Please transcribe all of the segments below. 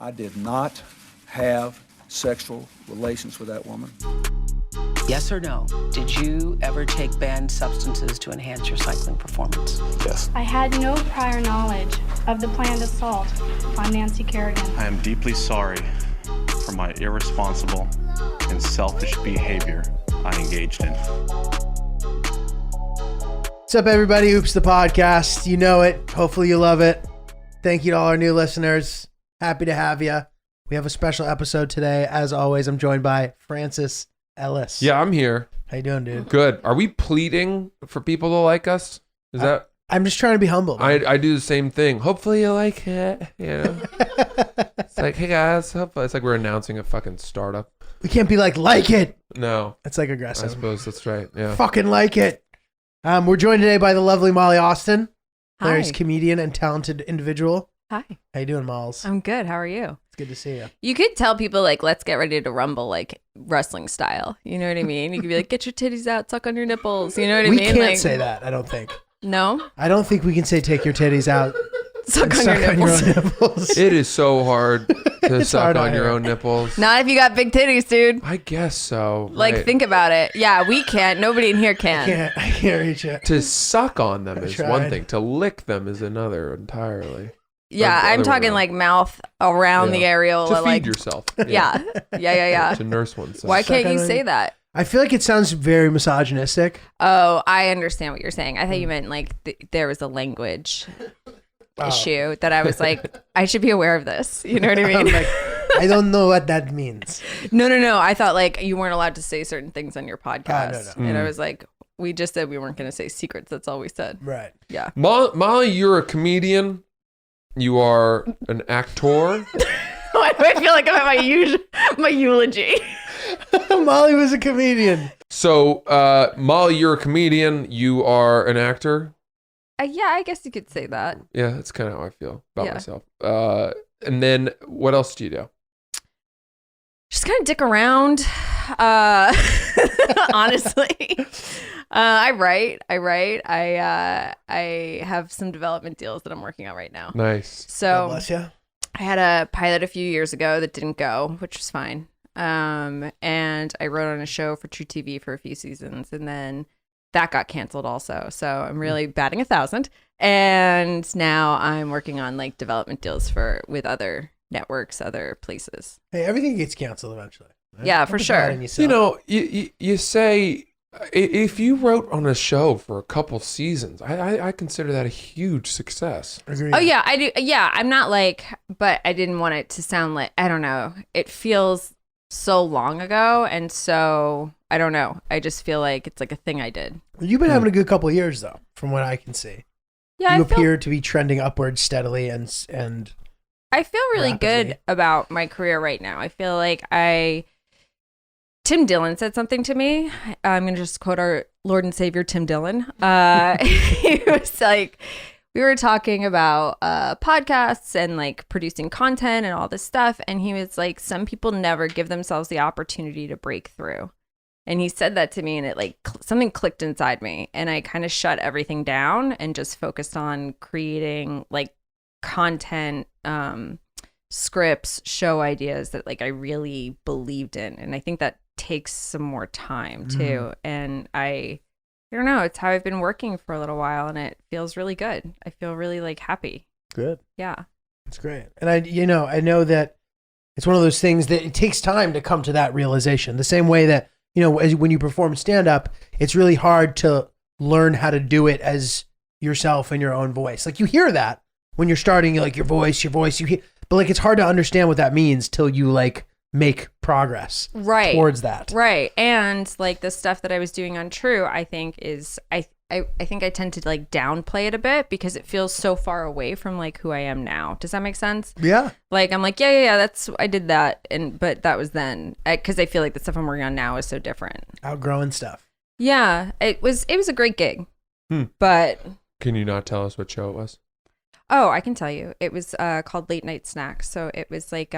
I did not have sexual relations with that woman. Yes or no? Did you ever take banned substances to enhance your cycling performance? Yes. I had no prior knowledge of the planned assault on Nancy Kerrigan. I am deeply sorry for my irresponsible and selfish behavior I engaged in. What's up, everybody? Oops, the podcast. You know it. Hopefully you love it. Thank you to all our new listeners. Happy to have you. We have a special episode today. As always, I'm joined by Francis Ellis. Yeah, I'm here. How you doing, dude? Good. Are we pleading for people to like us? Is that? I'm just trying to be humble. I do the same thing. Hopefully you like it. You know, it's like, hey guys, hopefully it's like we're announcing a fucking startup. We can't be like it. No, It's like I aggressive. suppose that's right. Yeah. Fucking like it. We're joined today by the lovely Molly Austin. Hi. Hilarious comedian and talented individual. Hi. How you doing, Malls? I'm good. How are you? It's good to see you. You could tell people like, let's get ready to rumble, like wrestling style. You know what I mean? You could be like, get your titties out, suck on your nipples. You know what I We mean? can't Like, say that, I don't think. No? I don't think we can say take your titties out. Suck and on your nipples. own nipples. It is so hard to It's suck hard on out your here. own nipples. Not if you got big titties, dude. I guess so. Like, right. think about it. Yeah, we can't. Nobody in here can. I can't reach it. To suck on them I is tried. one thing. To lick them is another entirely. Yeah, the I'm other way talking around. like mouth around the Yeah. areola. To feed like, yourself. yeah. Yeah. To nurse oneself. Why can't Suck you on say it. that? I feel like it sounds very misogynistic. Oh, I understand what you're saying. I thought you meant like there was a language issue that I was like, I should be aware of this. You know what I I'm mean? like, I don't know what that means. No. I thought like you weren't allowed to say certain things on your podcast. no. And I was like, we just said we weren't going to say secrets. That's all we said. Right. Yeah. Molly, you're a comedian. You are an actor. Why do I feel like I'm at my eulogy? Molly was a comedian. So, Molly, you're a comedian. You are an actor. Yeah, I guess you could say that. Yeah, that's kind of how I feel about Yeah. myself. And then what else do you do? Just kind of dick around. Honestly. I write. I have some development deals that I'm working on right now. Nice. God So bless you. I had a pilot a few years ago that didn't go, which was fine. And I wrote on a show for True TV for a few seasons, and then that got canceled also. So I'm really batting 1,000. And now I'm working on like development deals with other networks, other places. Hey, everything gets canceled eventually. Right? Yeah, for Don't put sure. that on yourself. You know, you say if you wrote on a show for a couple seasons, I consider that a huge success. Agreed. Oh yeah, I do. Yeah, I'm not like, but I didn't want it to sound like, I don't know. It feels so long ago. And so I don't know. I just feel like it's like a thing I did. You've been having a good couple of years, though, from what I can see. Yeah, You I feel appear to be trending upwards steadily, and really rapidly. good about my career right now. I feel like Tim Dillon said something to me. I'm going to just quote our Lord and Savior, Tim Dillon. He was like, we were talking about podcasts and like producing content and all this stuff. And he was like, some people never give themselves the opportunity to break through. And he said that to me, and it like something clicked inside me, and I kind of shut everything down and just focused on creating like content, scripts, show ideas that like I really believed in. And I think that takes some more time too. And I don't know, it's how I've been working for a little while, and it feels really good. I feel really like happy. good. Yeah. It's great. And I know that it's one of those things that it takes time to come to that realization. The same way that, when you perform stand-up, it's really hard to learn how to do it as yourself in your own voice. Like you hear that when you're starting, like your voice, you hear, but like it's hard to understand what that means till you like make progress towards that. Right. And like the stuff that I was doing on True, I think is, I think I tend to like downplay it a bit because it feels so far away from like who I am now. Does that make sense? Yeah. Like I'm like, yeah, I did that. But that was then, because I feel like the stuff I'm working on now is so different. Outgrowing stuff. Yeah. It was a great gig, but. Can you not tell us what show it was? Oh, I can tell you. It was called Late Night Snacks. So it was like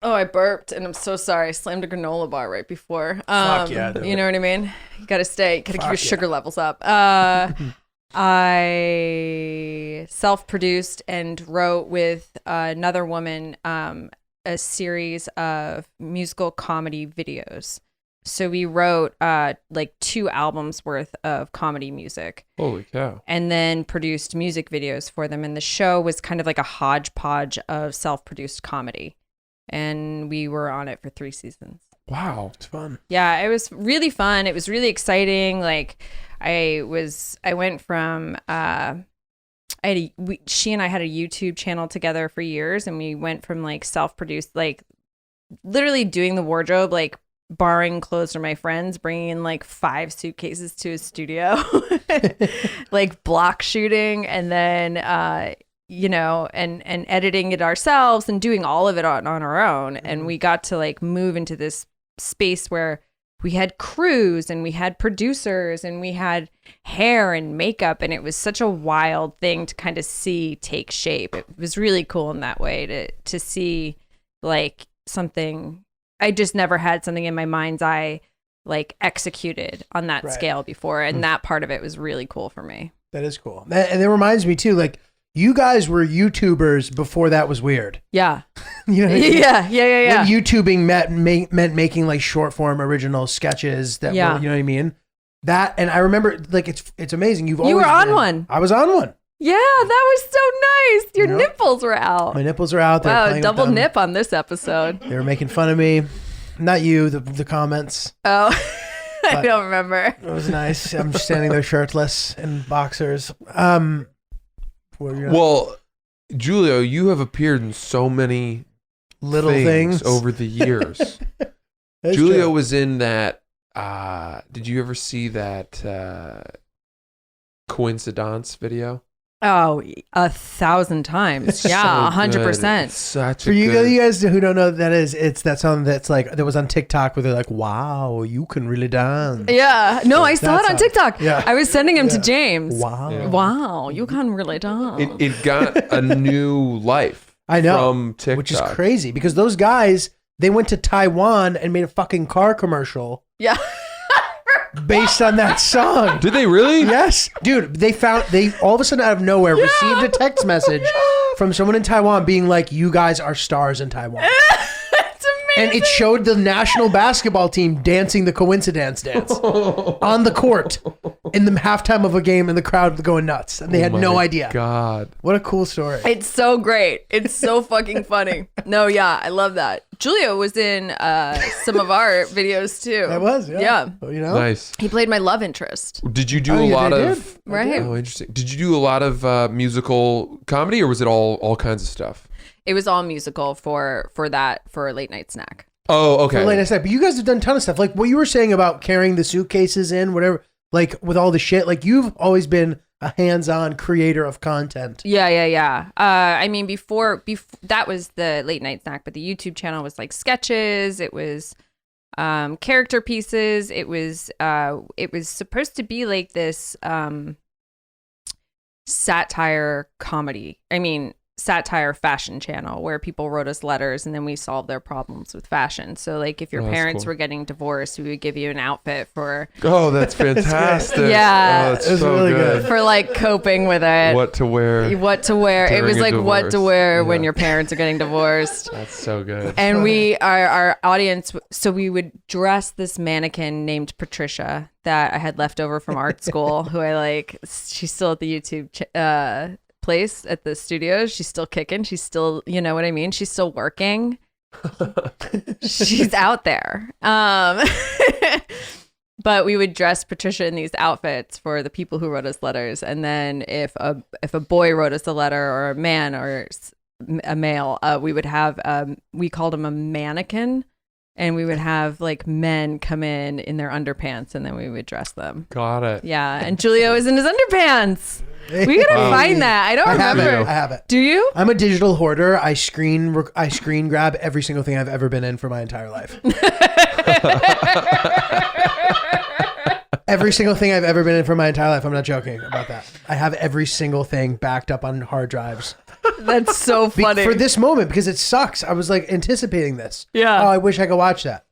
Oh, I burped, and I'm so sorry. I slammed a granola bar right before. Fuck yeah, dude. You know what I mean? You gotta keep your Fuck sugar levels up. I self-produced and wrote with another woman a series of musical comedy videos. So we wrote like 2 albums worth of comedy music. Holy cow. And then produced music videos for them. And the show was kind of like a hodgepodge of self-produced comedy. And we were on it for 3 seasons. Wow. It's fun. Yeah, it was really fun. It was really exciting. Like I went from she and I had a YouTube channel together for years, and we went from like self-produced, like literally doing the wardrobe, like borrowing clothes from my friends, bringing in like 5 suitcases to a studio, like block shooting, and then and editing it ourselves and doing all of it on our own. And we got to like move into this space where we had crews and we had producers and we had hair and makeup, and it was such a wild thing to kind of see take shape. It was really cool in that way to see like something. I just never had something in my mind's eye like executed on that scale before, and that part of it was really cool for me. That is cool. And it reminds me too, like you guys were YouTubers before that was weird. Yeah. You know what I mean? Yeah. When YouTubing meant making like short form original sketches that were, you know what I mean? That, and I remember like it's amazing. You were on one. I was on one. Yeah, that was so nice. Your nipples were out. My nipples are out. Wow, double nip on this episode. They were making fun of me. Not you, the comments. Oh, I don't remember. It was nice. I'm just standing there shirtless in boxers. Well, Giulio, you have appeared in so many little things over the years. Giulio was in that. Did you ever see that coincidence video? Oh, 1,000 times. Yeah, 100%. Such for you guys who don't know what that is, it's that song that's like that was on TikTok where they're like, "Wow, you can really dance." Yeah, no, I saw it on TikTok. Yeah. I was sending him to James. Wow, wow, you can really dance. It got a new life. I know, from TikTok, which is crazy because those guys they went to Taiwan and made a fucking car commercial. Yeah. Based on that song. Did they really? Yes. Dude, they all of a sudden out of nowhere received a text message from someone in Taiwan being like, you guys are stars in Taiwan. It's amazing. And it showed the national basketball team dancing the coincidence dance on the court in the halftime of a game and the crowd going nuts. And they had no idea. God. What a cool story. It's so great. It's so fucking funny. No, yeah, I love that. Giulio was in some of our videos too. That was, yeah. Yeah. You know? Nice. He played my love interest. Did you do a lot of... Did. Right. Oh, interesting. Did you do a lot of musical comedy, or was it all kinds of stuff? It was all musical for late night snack. Oh, okay. Like I said, but you guys have done a ton of stuff. Like what you were saying about carrying the suitcases in, whatever, like with all the shit, like you've always been a hands-on creator of content. Yeah. I mean, before that was the late night snack, but the YouTube channel was like sketches. It was character pieces. It was supposed to be like this satire comedy. I mean, satire fashion channel where people wrote us letters and then we solved their problems with fashion. So like if your parents were getting divorced, we would give you an outfit for... Oh, that's fantastic. Yeah. Oh, that's It's so really good. For like coping with it. What to wear. It was during like a what to divorce. wear when Yeah. your parents are getting divorced. That's so good. And our audience, so we would dress this mannequin named Patricia that I had left over from art school, who I like. She's still at the YouTube place at the studio. She's still kicking. She's still, you know what I mean? She's still working. She's out there. But we would dress Patricia in these outfits for the people who wrote us letters. And then if a boy wrote us a letter, or a man or a male, we would have, we called him a mannequin. And we would have like men come in their underpants, and then we would dress them. Got it. Yeah. And Giulio is in his underpants. We gotta find that. I don't remember. I have it. Do you? I'm a digital hoarder. I screen grab every single thing I've ever been in for my entire life. Every single thing I've ever been in for my entire life. I'm not joking about that. I have every single thing backed up on hard drives. That's so funny. For this moment, because it sucks. I was like anticipating this. Yeah. Oh, I wish I could watch that.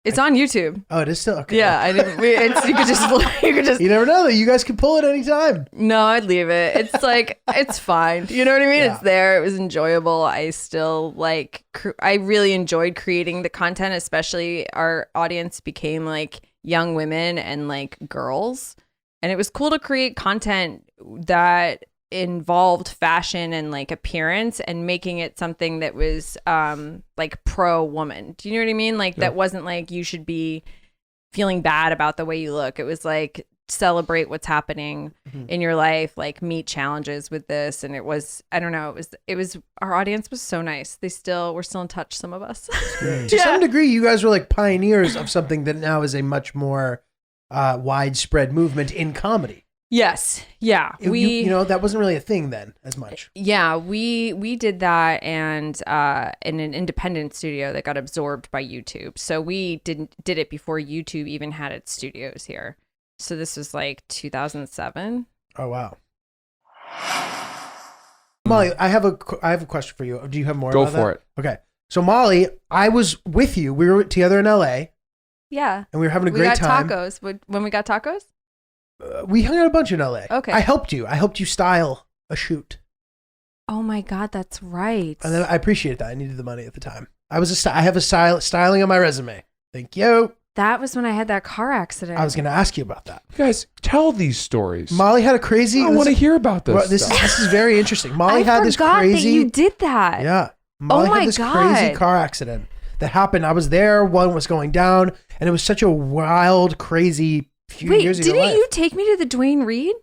It's on YouTube. Oh, it is still okay. Yeah, I didn't. You could just. You never know that you guys can pull it anytime. No, I'd leave it. It's like it's fine. You know what I mean? Yeah. It's there. It was enjoyable. I still like. I really enjoyed creating the content. Especially our audience became like young women and like girls, and it was cool to create content that involved fashion and like appearance and making it something that was like pro woman. Do you know what I mean? Like that wasn't like you should be feeling bad about the way you look. It was like celebrate what's happening in your life, like meet challenges with this. And it was, I don't know, it was our audience was so nice. We're still in touch, some of us. To some degree, you guys were like pioneers of something that now is a much more widespread movement in comedy. Yes. Yeah. You know, that wasn't really a thing then as much. Yeah, we did that and in an independent studio that got absorbed by YouTube. So we did it before YouTube even had its studios here. So this was like 2007. Oh wow. Molly, I have a question for you. Do you have more? Go about for that? it. Okay. So Molly, I was with you. We were together in LA Yeah. and we were having a We great got time. tacos. When we got tacos? We hung out a bunch in LA. Okay. I helped you style a shoot. Oh my God, that's right. And then I appreciate that. I needed the money at the time. I have a styling on my resume. Thank you. That was when I had that car accident. I was going to ask you about that. You guys, tell these stories. Molly had a crazy. I want to hear about this. Well, this stuff. is very interesting. Molly I had this forgot crazy. that you did that. Yeah. Molly my had this God. crazy car accident that happened. I was there. One was going down, and it was such a wild, crazy few Wait, years of your didn't life. you take me to the Dwayne Reed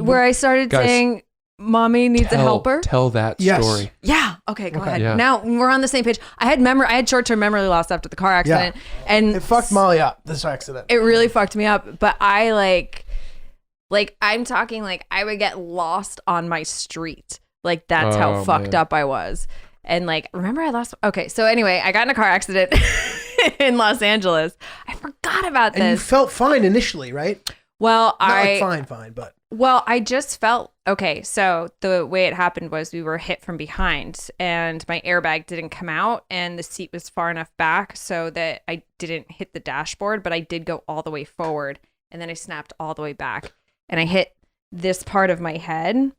where I started Guys, saying, "Mommy needs a helper"? Tell that Yes. story. Yeah. Okay, go Okay. ahead. Yeah. Now we're on the same page. I had short-term memory loss after the car accident, and It fucked Molly up. This accident. it really fucked me up. But I like I'm talking like I would get lost on my street. Like that's how Oh, fucked man. up I was. And like, remember I lost. Okay, so anyway, I got in a car accident in Los Angeles. I forgot about And you this. felt fine initially, right? Well, Not like fine, but Well, I just felt okay. So the way it happened was we were hit from behind and my airbag didn't come out and the seat was far enough back so that I didn't hit the dashboard, but I did go all the way forward and then I snapped all the way back and I hit this part of my head,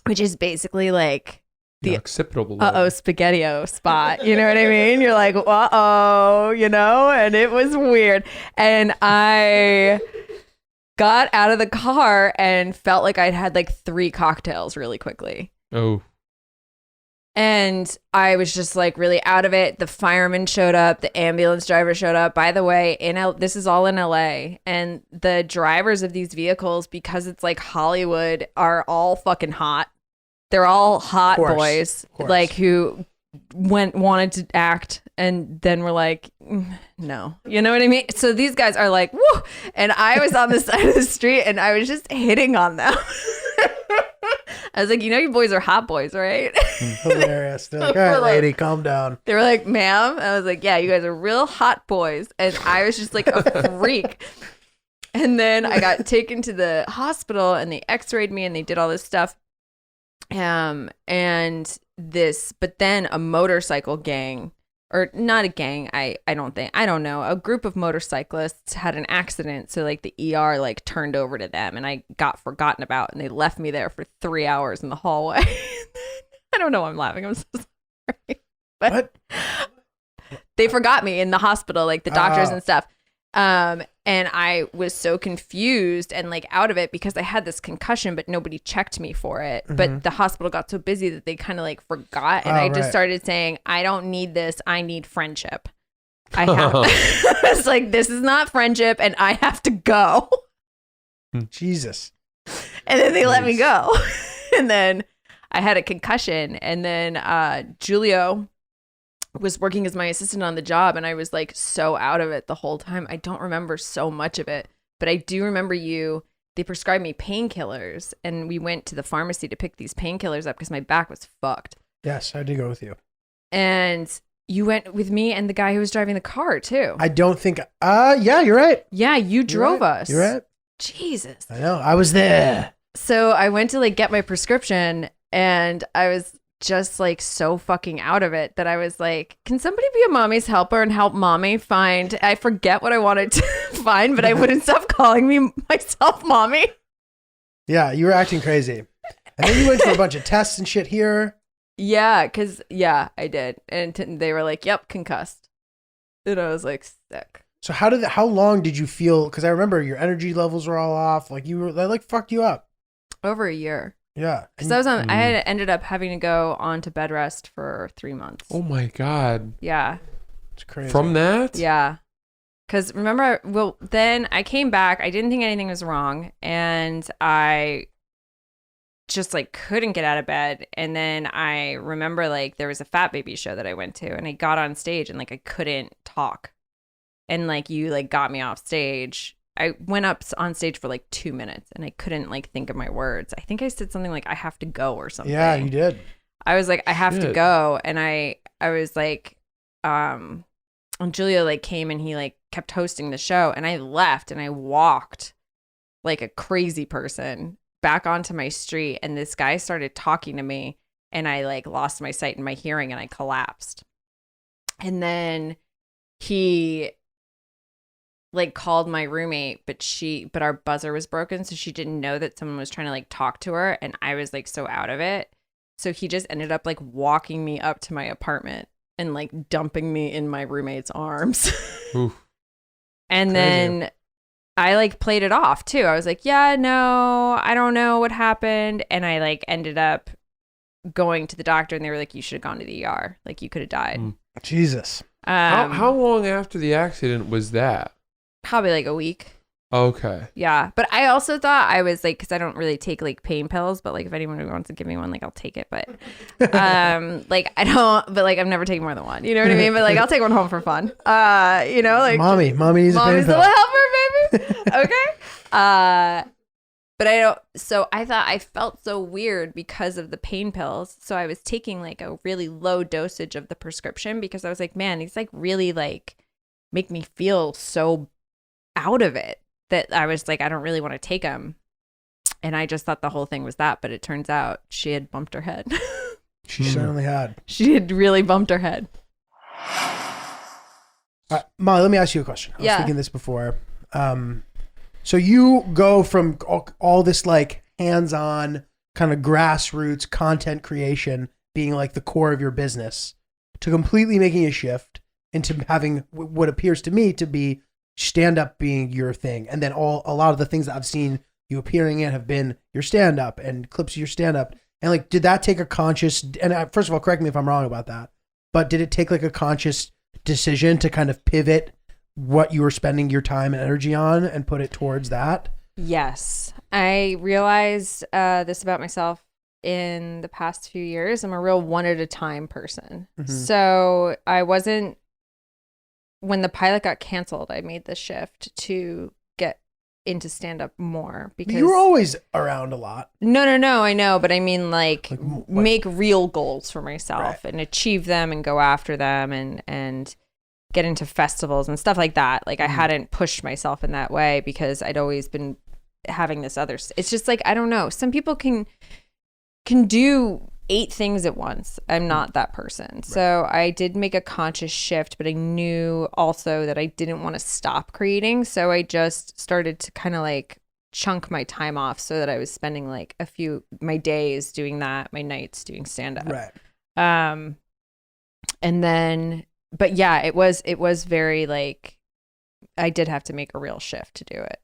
which is basically like the occipital lobe. spaghetti-o spot. You know what I mean? You're like, uh-oh, you know? And it was weird. And I got out of the car and felt like I'd had like 3 cocktails really quickly. Oh. And I was just like really out of it. The fireman showed up. The ambulance driver showed up. By the way, this is all in LA. And the drivers of these vehicles, because it's like Hollywood, are all fucking hot. They're all hot boys, like who wanted to act and then were like, no, you know what I mean? So these guys are like, woo. And I was on the side of the street and I was just hitting on them. I was like, you know, you boys are hot boys, right? hilarious. They're like, all right, lady, calm down. They were like, ma'am. I was like, yeah, you guys are real hot boys. And I was just like a freak. And then I got taken to the hospital and they x-rayed me and they did all this stuff. But then a motorcycle gang, or not a gang, I don't know, a group of motorcyclists had an accident. So like the ER like turned over to them and I got forgotten about and they left me there for 3 hours in the hallway. I don't know why I'm laughing. I'm so sorry. But What? they forgot me in the hospital, like the doctors and stuff. And I was so confused and like out of it because I had this concussion, but nobody checked me for it. But the hospital got so busy that they kind of like forgot. And I just started saying, I don't need this. I need friendship. I was like, this is not friendship and I have to go. Jesus. And then they let me go. And then I had a concussion. And then Giulio was working as my assistant on the job and I was like so out of it the whole time. I don't remember so much of it, but I do remember they prescribed me painkillers and we went to the pharmacy to pick these painkillers up because my back was fucked. Yes, I did go with you. And you went with me and the guy who was driving the car too. I don't think, yeah, you're right. Yeah, you drove right. us. You're right. Jesus. I know. I was there. So I went to like get my prescription and I was just like so fucking out of it that I was like, can somebody be a mommy's helper and help mommy find, I forget what I wanted to find, but I wouldn't stop calling myself mommy. Yeah, you were acting crazy. And then you went for a bunch of tests and shit here. Yeah, I did. And they were like, yep, concussed. And I was like, sick. So how long did you feel? Because I remember your energy levels were all off. Like they like fucked you up. Over a year. Yeah. Because I had ended up having to go on to bed rest for 3 months. Oh my God. Yeah. It's crazy. From that? Yeah. Because remember, then I came back. I didn't think anything was wrong. And I just like couldn't get out of bed. And then I remember like there was a Fat Baby show that I went to, and I got on stage and like I couldn't talk. And like you like got me off stage. I went up on stage for like 2 minutes and I couldn't like think of my words. I think I said something like I have to go or something. Yeah, you did. I was like, I have to Shit. go. And I was like, and Giulio like came and he like kept hosting the show, and I left and I walked like a crazy person back onto my street, and this guy started talking to me, and I like lost my sight and my hearing and I collapsed. And then he like called my roommate, but our buzzer was broken, so she didn't know that someone was trying to like talk to her, and I was like so out of it. So he just ended up like walking me up to my apartment and like dumping me in my roommate's arms. Oof. And Crazy. then I like played it off too. I was like, yeah, no, I don't know what happened. And I like ended up going to the doctor, and they were like, you should have gone to the ER. Like you could have died. Jesus. How long after the accident was that? Probably like a week. Okay. Yeah. But I also thought I was like, because I don't really take like pain pills, but like if anyone wants to give me one, like I'll take it. But like I don't, but like I've never taken more than one. You know what I mean? But like I'll take one home for fun. You know, like Mommy needs a pain mommy's pill. the helper, baby. Okay. But I don't, so I thought I felt so weird because of the pain pills. So I was taking like a really low dosage of the prescription because I was like, man, these like really like make me feel so out of it that I was like, I don't really want to take them. And I just thought the whole thing was that, but it turns out she had bumped her head. She certainly had. She had really bumped her head. Molly, let me ask you a question. I was Yeah. thinking this before. So you go from all this like hands-on kind of grassroots content creation being like the core of your business to completely making a shift into having what appears to me to be stand-up being your thing. And then a lot of the things that I've seen you appearing in have been your stand-up and clips of your stand-up. And like, did that take a conscious, and first of all, correct me if I'm wrong about that, but did it take like a conscious decision to kind of pivot what you were spending your time and energy on and put it towards that? Yes. I realized this about myself in the past few years. I'm a real one at a time person. Mhm. So I wasn't, when the pilot got canceled, I made the shift to get into stand up more because You were always around a lot. No, I know, but I mean like what? make real goals for myself Right. and achieve them and go after them and get into festivals and stuff like that. Like I hadn't pushed myself in that way because I'd always been having this other it's just like I don't know. Some people can do 8 things at once. I'm not that person. Right. So I did make a conscious shift, but I knew also that I didn't want to stop creating. So I just started to kind of like chunk my time off so that I was spending like my days doing that, my nights doing stand up. Right. And then, but yeah, it was very like, I did have to make a real shift to do it.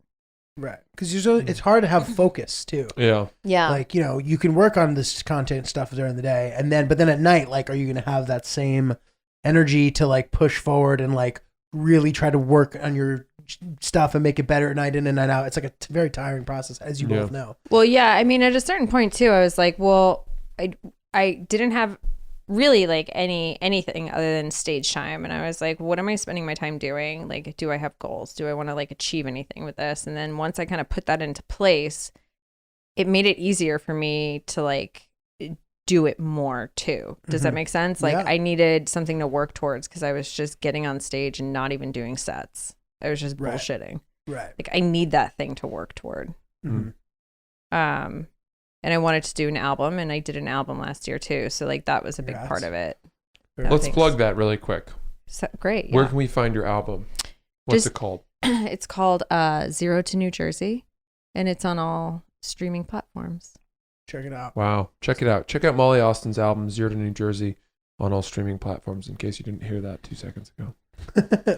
Right. Because it's hard to have focus too. Yeah. Yeah. Like, you know, you can work on this content stuff during the day but then at night, like, are you going to have that same energy to like push forward and like really try to work on your stuff and make it better at night in and night out? It's like a very tiring process, as you both know. Well, yeah. I mean, at a certain point too, I was like, well, I didn't have really like anything other than stage time. And I was like, what am I spending my time doing? Like, do I have goals? Do I want to like achieve anything with this? And then once I kind of put that into place, it made it easier for me to like do it more too. Does that make sense? Like I needed something to work towards because I was just getting on stage and not even doing sets. I was just bullshitting. Right. Like I need that thing to work toward. Mm-hmm. and I wanted to do an album, and I did an album last year too. So like that was a big Congrats. part of it. Let's Thanks. plug that really quick. So, great. Where Yeah. can we find your album? What's Just- it called? It's called Zero to New Jersey, and it's on all streaming platforms. Check it out. Wow. Check it out. Check out Molly Austin's album, Zero to New Jersey, on all streaming platforms, in case you didn't hear that 2 seconds ago.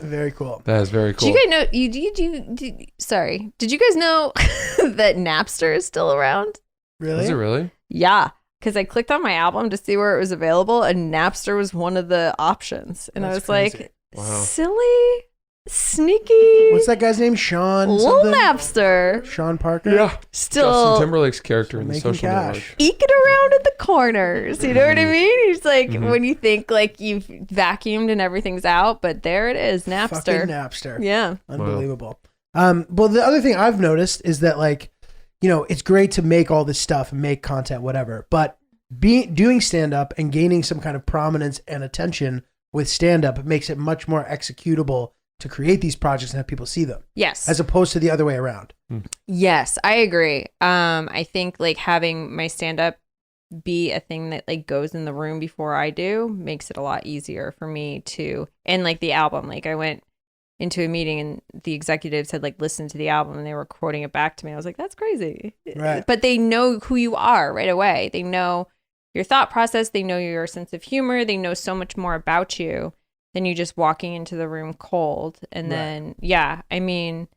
Very cool. That is very cool. Do you guys know? Sorry. Did you guys know that Napster is still around? Really? Is it really? Yeah. Because I clicked on my album to see where it was available, and Napster was one of the options. And I That's was crazy. like, Wow. silly, sneaky. What's that guy's name? Sean Little something? Napster. Sean Parker? Yeah. Still Justin Timberlake's character in the making social cash. network. eking around in the corners. You know what I mean? He's like, Mhm. when you think like you've vacuumed and everything's out, but there it is, Napster. Fucking Napster. Yeah. Unbelievable. Well, the other thing I've noticed is that, like, you know, it's great to make all this stuff and make content, whatever, but doing stand-up and gaining some kind of prominence and attention with stand-up makes it much more executable to create these projects and have people see them, Yes. as opposed to the other way around. Yes, I agree. I think like having my stand-up be a thing that like goes in the room before I do makes it a lot easier for me to, and like the album, like I went into a meeting and the executives had like listened to the album and they were quoting it back to me. I was like, that's crazy. Right. But they know who you are right away. They know your thought process. They know your sense of humor. They know so much more about you than you just walking into the room cold. And Right. then, yeah, I mean,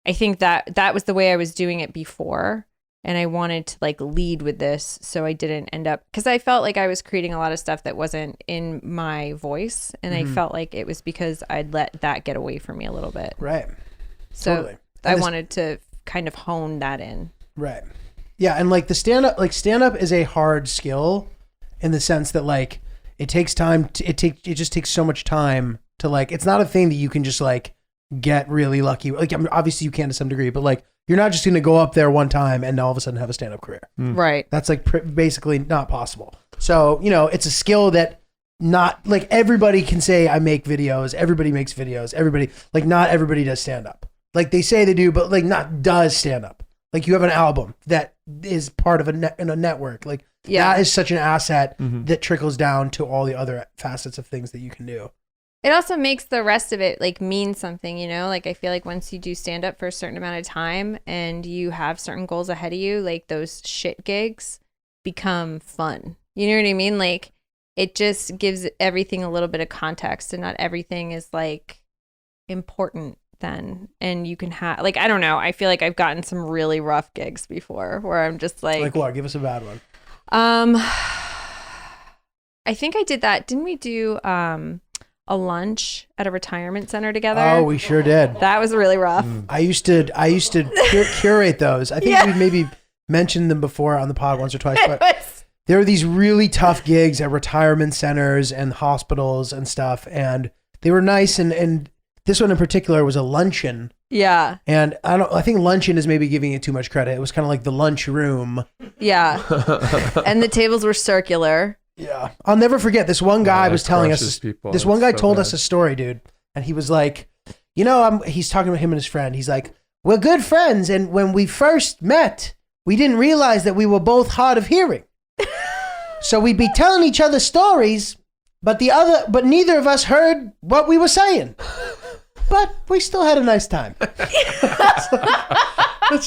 I think that was the way I was doing it before. And I wanted to like lead with this so I didn't end up, because I felt like I was creating a lot of stuff that wasn't in my voice. And I felt like it was because I'd let that get away from me a little bit. Right. So Totally. I And this- wanted to kind of hone that in. Right. Yeah, and like the stand-up is a hard skill in the sense that like it takes time it just takes so much time to like, it's not a thing that you can just like get really lucky. Like, I mean, obviously you can to some degree, but like you're not just going to go up there one time and all of a sudden have a stand-up career. Right. That's like basically not possible. So, you know, it's a skill that not like everybody can say I make videos, everybody makes videos, not everybody does stand-up. Like they say they do, but like not does stand-up. Like you have an album that is part of in a network. Like Yeah. that is such an asset Mhm. that trickles down to all the other facets of things that you can do. It also makes the rest of it like mean something, you know? Like I feel like once you do stand up for a certain amount of time and you have certain goals ahead of you, like those shit gigs become fun. You know what I mean? Like it just gives everything a little bit of context and not everything is like important then. And you can have like, I don't know. I feel like I've gotten some really rough gigs before where I'm just Like what? Give us a bad one. I think I did that. Didn't we do a lunch at a retirement center together? Oh, we sure did. That was really rough. I used to curate those. I think Yeah. we maybe mentioned them before on the pod once or twice, It but was- there were these really tough gigs at retirement centers and hospitals and stuff, and they were nice. And this one in particular was a luncheon, yeah, and I think luncheon is maybe giving it too much credit. It was kind of like the lunch room. yeah. And the tables were circular. Yeah, I'll never forget this one guy that was telling crushes us. people. This one That's guy so told bad. us a story, dude, and he was like, you know, he's talking about him and his friend. He's like, we're good friends, and when we first met, we didn't realize that we were both hard of hearing. So we'd be telling each other stories, but neither of us heard what we were saying. But we still had a nice time. That's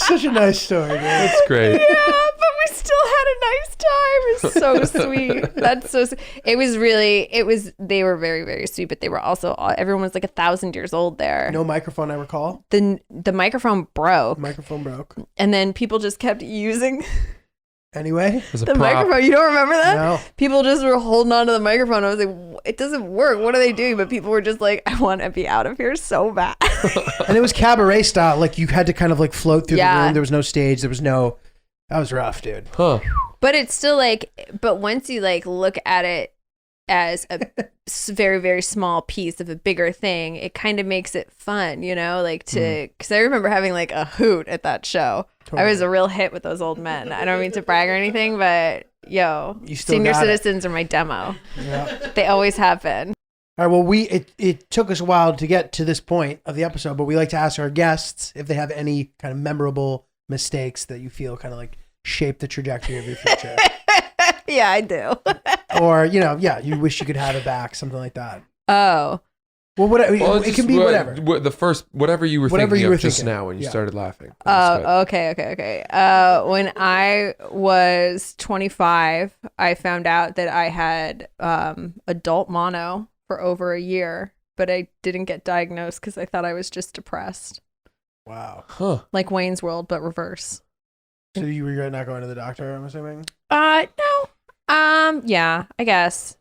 such a nice story, dude. That's great. Yeah, but we still had a nice time. It's so sweet. That's so. They were very, very sweet, but they were also. Everyone was like 1,000 years old there. No microphone, I recall. The microphone broke, Microphone broke. and then people just kept using Anyway, As a the prop. microphone. You don't remember that? no. People just were holding on to the microphone. I was like, it doesn't work. What are they doing? But people were just like, I want to be out of here so bad. And it was cabaret style. Like you had to kind of like float through the Yeah. room. There was no stage. That was rough, dude. Huh. But it's still like, but once you like look at it as a very, very small piece of a bigger thing, it kind of makes it fun, you know, like because I remember having like a hoot at that show. I was a real hit with those old men. I don't mean to brag or anything, but yo, You still senior got it. citizens are my demo. Yeah. They always have been. All right. Well, it took us a while to get to this point of the episode, but we like to ask our guests if they have any kind of memorable mistakes that you feel kind of like shape the trajectory of your future. Yeah, I do. Or, you wish you could have it back, something like that. Oh. Well, whatever. Well, it can be whatever. Whatever you were Whatever thinking you were of just thinking. now when you Yeah. started laughing. That was good. Okay. When I was 25, I found out that I had adult mono for over a year, but I didn't get diagnosed because I thought I was just depressed. Wow. Huh. Like Wayne's World, but reverse. So you regret not going to the doctor, I'm assuming? No. Yeah, I guess.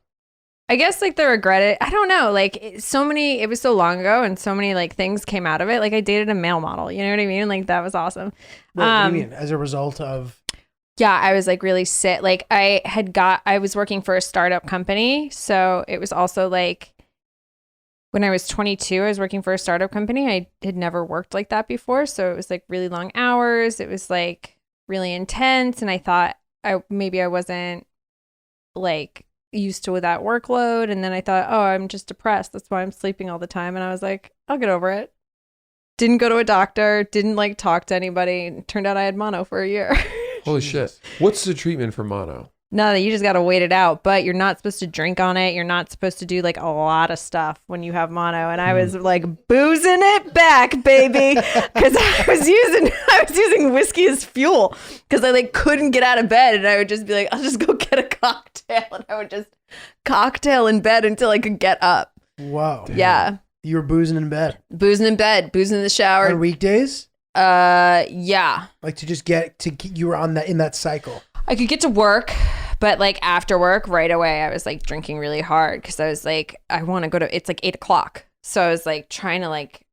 Like the regret it. I don't know. Like it was so long ago and so many like things came out of it. Like I dated a male model. You know what I mean? Like that was awesome. What do you mean? As a result of? Yeah, I was like really sick. Like I was working for a startup company. So it was also like when I was 22, I was working for a startup company. I had never worked like that before. So it was like really long hours. It was like really intense. And I thought I wasn't like used to that workload. And then I thought, oh, I'm just depressed. That's why I'm sleeping all the time. And I was like, I'll get over it. Didn't go to a doctor, didn't like talk to anybody. Turned out I had mono for a year. Holy shit. What's the treatment for mono? No, you just got to wait it out, but you're not supposed to drink on it. You're not supposed to do like a lot of stuff when you have mono. And I was like boozing it back, baby. Cause I was using whiskey as fuel because I like couldn't get out of bed. And I would just be like, I'll just go get a cocktail. And I would just cocktail in bed until I could get up. Whoa. Yeah. You were boozing in bed. Boozing in bed, boozing in the shower. On weekdays? Yeah. Like you were in that cycle. I could get to work, but like after work right away, I was like drinking really hard because I was like, I want to go to, it's like 8:00. So I was like trying to like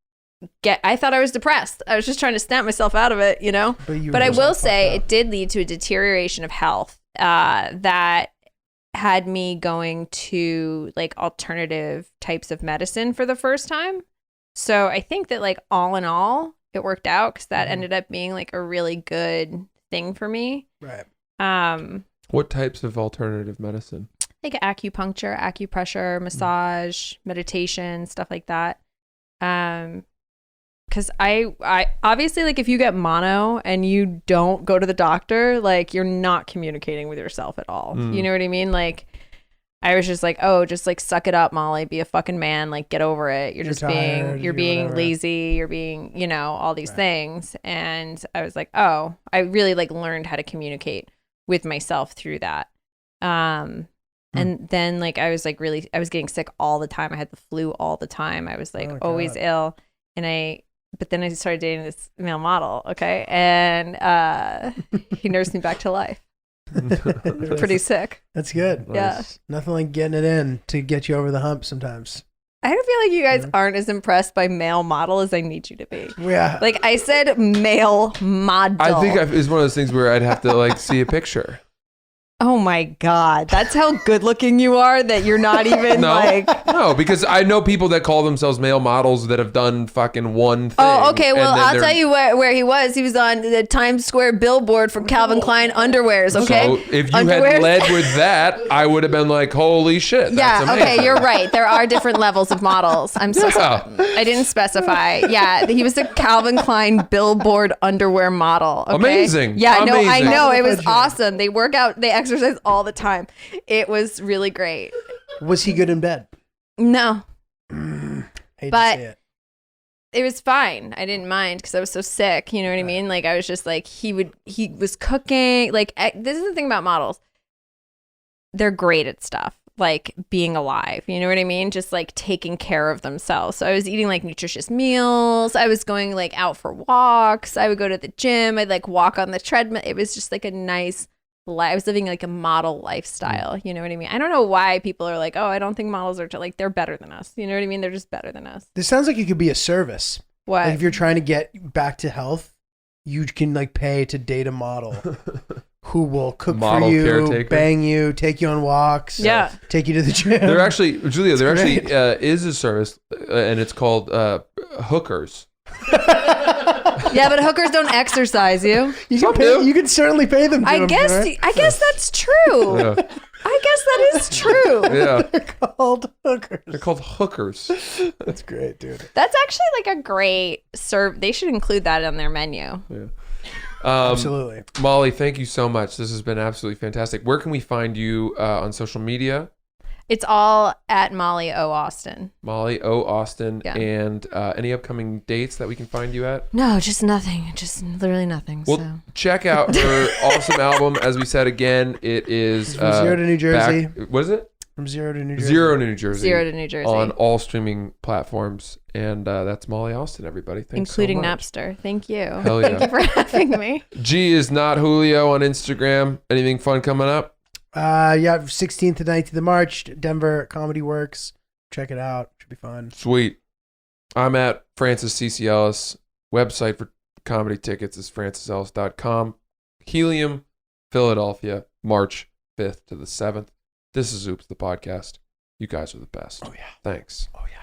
I thought I was depressed. I was just trying to snap myself out of it, you know? But I will say it did lead to a deterioration of health that had me going to like alternative types of medicine for the first time. So I think that like all in all, it worked out because that ended up being like a really good thing for me. Right. What types of alternative medicine? Like acupuncture, acupressure, massage, meditation, stuff like that. Because I obviously like if you get mono and you don't go to the doctor, like you're not communicating with yourself at all. You know what I mean? Like I was just like, oh, just like suck it up, Molly, be a fucking man, like get over it. You're being whatever. lazy, you're being, all these things. And I was like, oh, I really like learned how to communicate with myself through that. And then like I was getting sick all the time. I had the flu all the time. I was like always ill. But then I started dating this male model, okay? And he nursed me back to life. Pretty sick. That's good. Yeah. Nothing like getting it in to get you over the hump sometimes. I don't feel like you guys aren't as impressed by male model as I need you to be. Yeah. Like I said, male model. I think it's one of those things where I'd have to like see a picture. Oh my God. That's how good looking you are that you're not even No, because I know people that call themselves male models that have done fucking one thing. Oh, okay. Well, and then I'll tell you where he was. He was on the Times Square billboard for Calvin Klein underwears, okay? So if you had led with that, I would have been like, holy shit. Yeah, That's amazing. okay, you're right. There are different levels of models. I'm so sorry. I didn't specify. Yeah, he was a Calvin Klein billboard underwear model. Okay? Amazing. Yeah, no, I Amazing. know. It was awesome. They work out, they exercise all the time. It was really great. Was he good in bed? No, Hate But- to say it. it was fine. I didn't mind because I was so sick. You know what I mean? Like I was just like, he was cooking. Like this is the thing about models. They're great at stuff. Like being alive, you know what I mean? Just like taking care of themselves. So I was eating like nutritious meals. I was going like out for walks. I would go to the gym. I'd like walk on the treadmill. It was just like a nice life. I was living like a model lifestyle. You know what I mean? I don't know why people are like, oh, I don't think models are like, they're better than us. You know what I mean? They're just better than us. This sounds like it could be a service. What? Like if you're trying to get back to health, you can like pay to date a model who will cook Model for you, caretaker. bang you, take you on walks, Yeah. take you to the gym. There actually, Julia, there actually great. is a service, and it's called hookers. Yeah, but hookers don't exercise you. You can certainly pay them. To I them, guess right? I guess that's true. Yeah. I guess that is true. Yeah. They're called hookers. They're called hookers. That's great, dude. That's actually like a great serve. They should include that on their menu. Yeah. Absolutely. Molly, thank you so much. This has been absolutely fantastic. Where can we find you on social media? It's all at Molly O. Austin. Molly O. Austin. Yeah. And any upcoming dates that we can find you at? No, just nothing. Just literally nothing. Well, so check out her awesome album. As we said again, it is From Zero to New Jersey. What is it? From Zero to New Jersey. Zero to New Jersey. Zero to New Jersey. On all streaming platforms. And that's Molly Austin, everybody. Thanks including so much. Napster. Thank you. Hell yeah. Thank you for having me. G is not Julio on Instagram. Anything fun coming up? Yeah, 16th to 19th of March, Denver Comedy Works. Check it out. Should be fun. Sweet. I'm at Francis C.C. Ellis. Website for comedy tickets is francisellis.com. Helium, Philadelphia, March 5th to the 7th. This is Oops, the podcast. You guys are the best. Oh, yeah. Thanks. Oh, yeah.